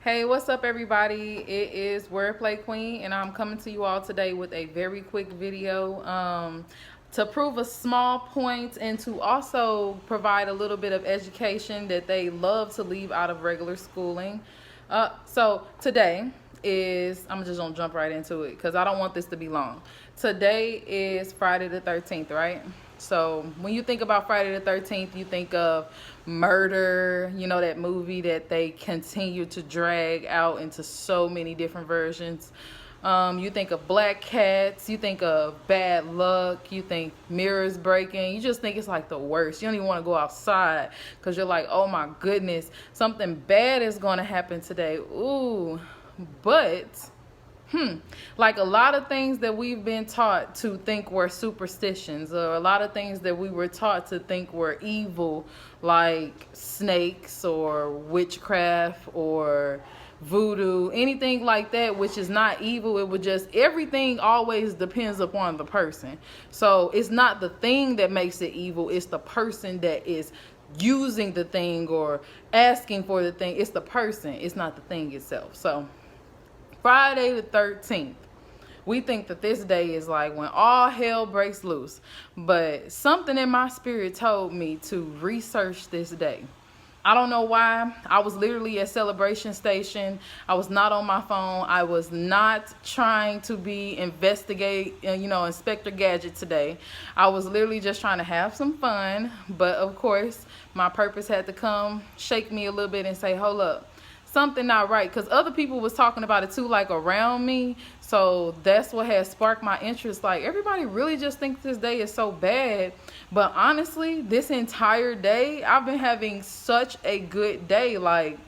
Hey, what's up, everybody? It is Wordplay Queen, and I'm coming to you all today with a very quick video to prove a small point and to also provide a little bit of education that they love to leave out of regular schooling. So today is, I'm just gonna jump right into it because I don't want this to be long. Today is Friday the 13th, right? So when you think about Friday the 13th, you think of murder, you know, that movie that they continue to drag out into so many different versions. You think of black cats, you think of bad luck, you think mirrors breaking, you just think it's like the worst. You don't even want to go outside because you're like, oh my goodness, something bad is going to happen today. Ooh, but like a lot of things that we've been taught to think were superstitions, or a lot of things that we were taught to think were evil, like snakes or witchcraft or voodoo, anything like that, which is not evil. It would just, everything always depends upon the person. So it's not the thing that makes it evil, it's the person that is using the thing or asking for the thing. It's the person, it's not the thing itself. So Friday the 13th, we think that this day is like when all hell breaks loose. But something in my spirit told me to research this day. I don't know why. I was literally at Celebration Station. I was not on my phone. I was not trying to be Inspector Gadget today. I was literally just trying to have some fun. But of course, my purpose had to come, shake me a little bit and say, hold up, something not right, because other people was talking about it too, like around me. So that's what has sparked my interest. Like, everybody really just thinks this day is so bad, but honestly, this entire day I've been having such a good day. Like,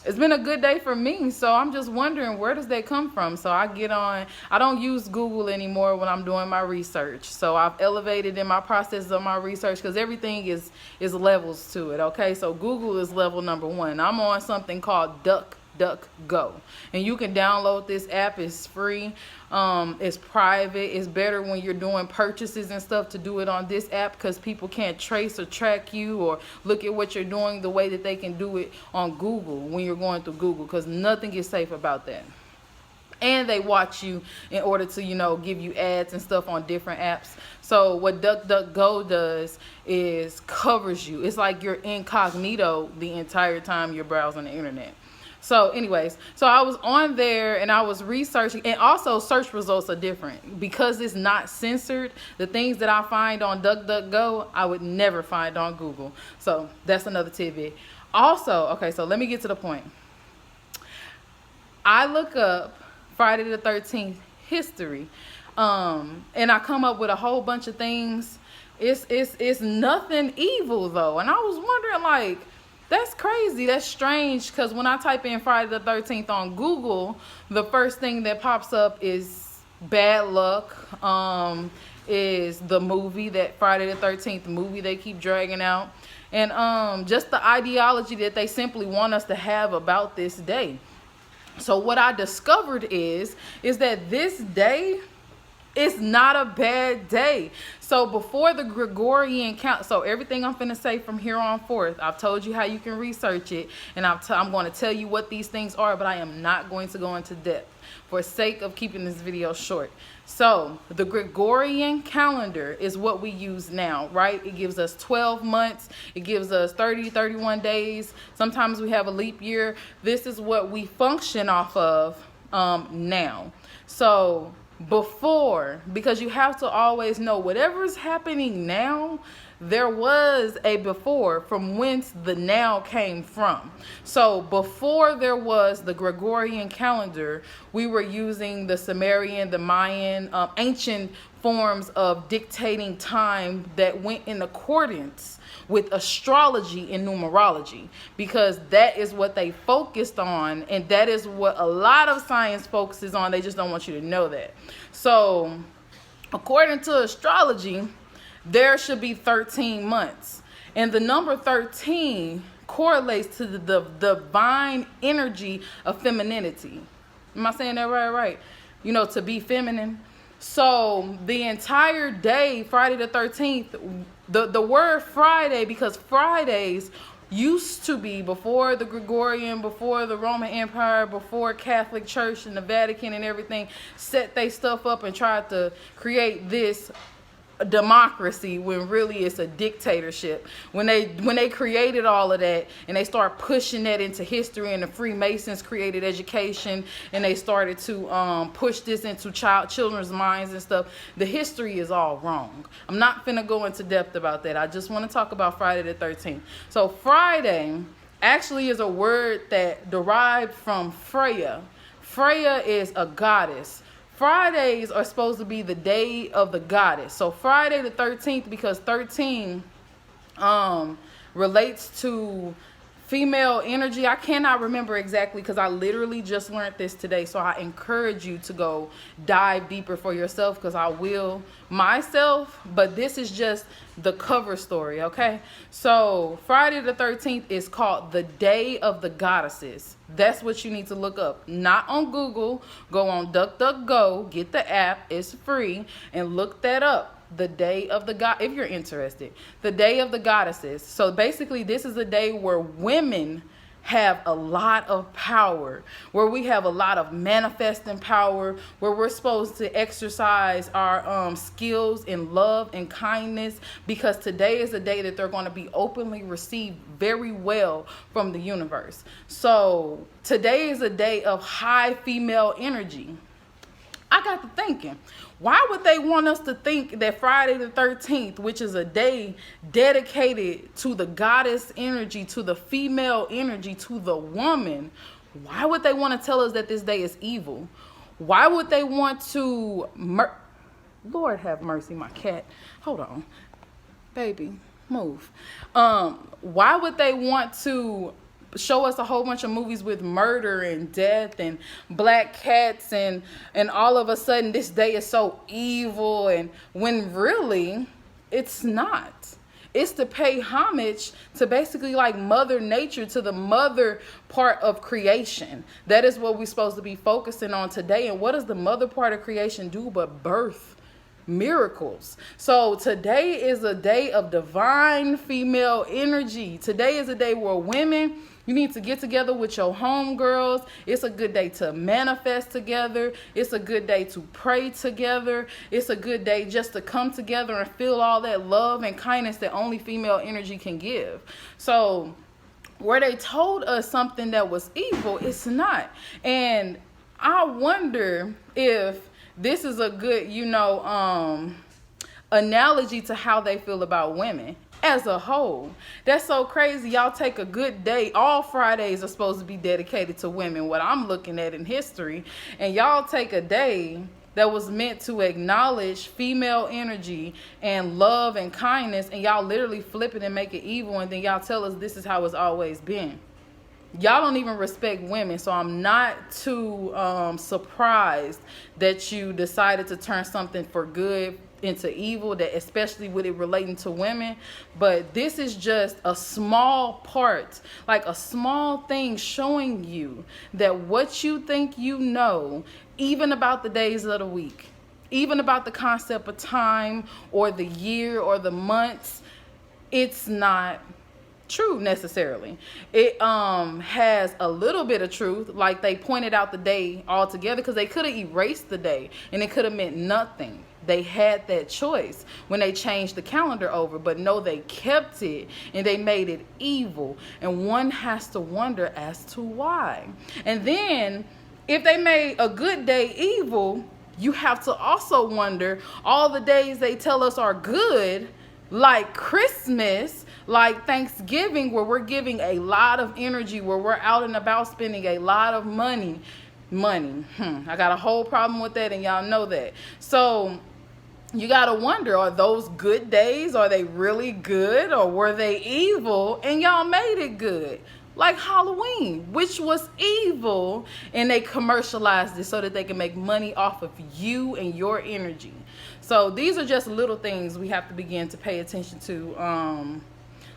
it's been a good day for me. So I'm just wondering, where does that come from? So I get on, I don't use Google anymore when I'm doing my research. So I've elevated in my process of my research, because everything is levels to it. Okay, so Google is level number one. I'm on something called DuckDuckGo, and you can download this app. It's free. It's private. It's better when you're doing purchases and stuff to do it on this app, because people can't trace or track you or look at what you're doing the way that they can do it on Google when you're going through Google, because nothing is safe about that. And they watch you in order to, give you ads and stuff on different apps. So what DuckDuckGo does is covers you. It's like you're incognito the entire time you're browsing the internet. So anyways, so I was on there and I was researching, and also search results are different because it's not censored. The things that I find on DuckDuckGo, I would never find on Google. So that's another tidbit. Also, okay, so let me get to the point. I look up Friday the 13th history, and I come up with a whole bunch of things. It's nothing evil though, and I was wondering, like, that's crazy. That's strange, because when I type in Friday the 13th on Google, the first thing that pops up is bad luck, is the movie, that Friday the 13th movie they keep dragging out, and just the ideology that they simply want us to have about this day. So what I discovered is that this day, it's not a bad day. So before the Gregorian count, so everything I'm finna say from here on forth, I've told you how you can research it, and I'm going to tell you what these things are, but I am not going to go into depth for sake of keeping this video short. So the Gregorian calendar is what we use now, right? It gives us 12 months. It gives us 30, 31 days. Sometimes we have a leap year. This is what we function off of now. So before, because you have to always know whatever's happening now, there was a before from whence the now came from. So before there was the Gregorian calendar, we were using the Sumerian, the Mayan, ancient forms of dictating time that went in accordance with astrology and numerology, because that is what they focused on, and that is what a lot of science focuses on. They just don't want you to know that. So according to astrology, there should be 13 months, and the number 13 correlates to the divine energy of femininity. Am I saying that right? To be feminine. So the entire day, Friday the 13th, the word Friday, because Fridays used to be, before the Gregorian, before the Roman Empire, before Catholic Church and the Vatican and everything set they stuff up and tried to create this democracy, when really it's a dictatorship. When they created all of that and they start pushing that into history, and the Freemasons created education and they started to push this into children's minds and stuff, the history is all wrong. I'm not finna go into depth about that. I just want to talk about Friday the 13th. So Friday actually is a word that derived from Freya. Freya is a goddess. Fridays are supposed to be the day of the goddess. So Friday the 13th, because 13 relates to female energy. I cannot remember exactly because I literally just learned this today. So I encourage you to go dive deeper for yourself, because I will myself. But this is just the cover story, okay? So Friday the 13th is called the Day of the Goddesses. That's what you need to look up. Not on Google. Go on DuckDuckGo. Get the app. It's free. And look that up. The Day of the God, if you're interested. The Day of the Goddesses. So basically, this is a day where women have a lot of power, where we have a lot of manifesting power, where we're supposed to exercise our skills in love and kindness, because today is a day that they're going to be openly received very well from the universe. So today is a day of high female energy. I got to thinking, why would they want us to think that Friday the 13th, which is a day dedicated to the goddess energy, to the female energy, to the woman, why would they want to tell us that this day is evil? Why would they want to... Lord have mercy, my cat. Hold on. Baby, move. Why would they want to show us a whole bunch of movies with murder and death and black cats, and all of a sudden this day is so evil, and when really it's not? It's to pay homage to basically like Mother Nature, to the mother part of creation. That is what we're supposed to be focusing on today. And what does the mother part of creation do but birth miracles? So today is a day of divine female energy. Today is a day where women, you need to get together with your homegirls. It's a good day to manifest together. It's a good day to pray together. It's a good day just to come together and feel all that love and kindness that only female energy can give. So where they told us something that was evil, it's not. And I wonder if this is a good, analogy to how they feel about women as a whole. That's so crazy. Y'all take a good day. All Fridays are supposed to be dedicated to women, what I'm looking at in history. And y'all take a day that was meant to acknowledge female energy and love and kindness, and y'all literally flip it and make it evil, and then y'all tell us this is how it's always been. Y'all don't even respect women, so I'm not too surprised that you decided to turn something for good into evil, that especially with it relating to women. But this is just a small part, like a small thing showing you that what you think you know, even about the days of the week, even about the concept of time or the year or the months, it's not true necessarily. It has a little bit of truth, like they pointed out the day altogether, because they could have erased the day and it could have meant nothing. They had that choice when they changed the calendar over, but no, they kept it and they made it evil. And one has to wonder as to why. And then if they made a good day evil, you have to also wonder all the days they tell us are good, like Christmas, like Thanksgiving, where we're giving a lot of energy, where we're out and about spending a lot of money. I got a whole problem with that, and y'all know that. So you got to wonder, are those good days? Are they really good, or were they evil and y'all made it good? Like Halloween, which was evil, and they commercialized it so that they can make money off of you and your energy. So these are just little things we have to begin to pay attention to.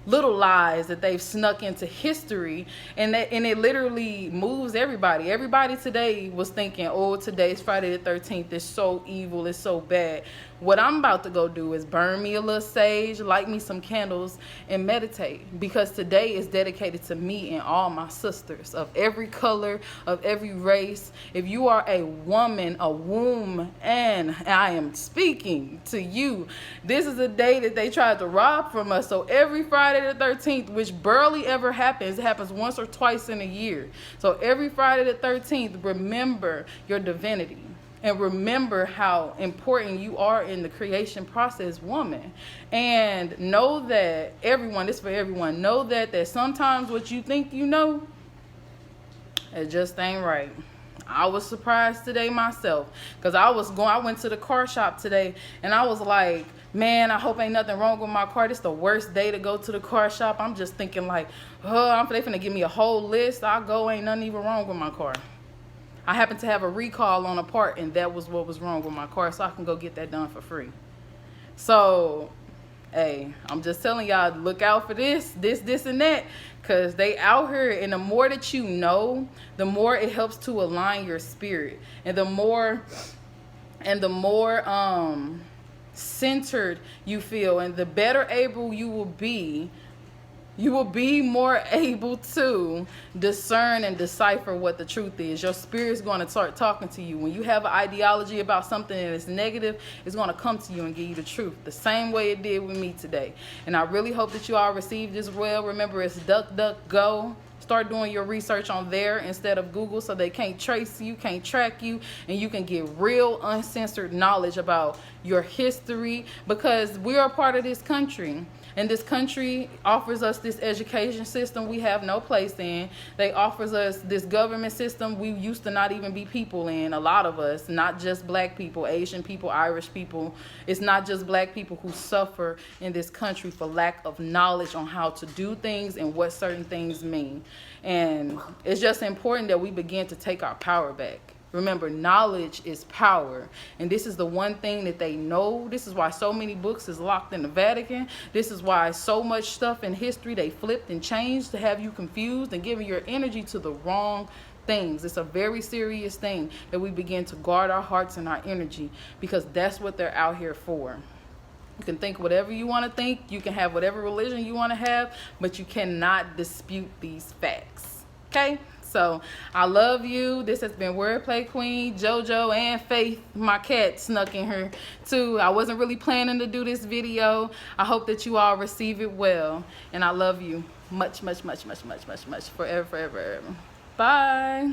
little lies that they've snuck into history, and it literally moves everybody. Everybody today was thinking, oh, today's Friday the 13th is so evil, it's so bad. What I'm about to go do is burn me a little sage, light me some candles, and meditate, because today is dedicated to me and all my sisters of every color, of every race. If you are a woman, a womb, and I am speaking to you, this is a day that they tried to rob from us. So every Friday the 13th, which barely ever happens, it happens once or twice in a year. So every Friday the 13th, remember your divinity. And remember how important you are in the creation process, woman. And know that everyone, this is for everyone, know that sometimes what you think you know, it just ain't right. I was surprised today myself, because I went to the car shop today, and I was like, man, I hope ain't nothing wrong with my car. This is the worst day to go to the car shop. I'm just thinking like, oh, they finna give me a whole list. I'll go, ain't nothing even wrong with my car. I happen to have a recall on a part, and that was what was wrong with my car, so I can go get that done for free. So, hey, I'm just telling y'all, look out for this, and that, because they out here, and the more that you know, the more it helps to align your spirit, and the more centered you feel, and the better able you will be more able to discern and decipher what the truth is. Your spirit's going to start talking to you. When you have an ideology about something that is negative, it's going to come to you and give you the truth, the same way it did with me today. And I really hope that you all received this well. Remember, it's DuckDuckGo. Start doing your research on there instead of Google, so they can't trace you, can't track you, and you can get real uncensored knowledge about your history, because we are a part of this country. And this country offers us this education system we have no place in. They offers us this government system we used to not even be people in, a lot of us, not just black people, Asian people, Irish people. It's not just black people who suffer in this country for lack of knowledge on how to do things and what certain things mean. And it's just important that we begin to take our power back. Remember, knowledge is power, and this is the one thing that they know. This is why so many books is locked in the Vatican. This is why so much stuff in history they flipped and changed to have you confused and giving your energy to the wrong things. It's a very serious thing that we begin to guard our hearts and our energy, because that's what they're out here for. You can think whatever you want to think. You can have whatever religion you want to have, but you cannot dispute these facts. Okay? So I love you. This has been Wordplay Queen, JoJo, and Faith. My cat snuck in here too. I wasn't really planning to do this video. I hope that you all receive it well. And I love you much, much, much, much, much, much, much, forever, forever, forever. Bye.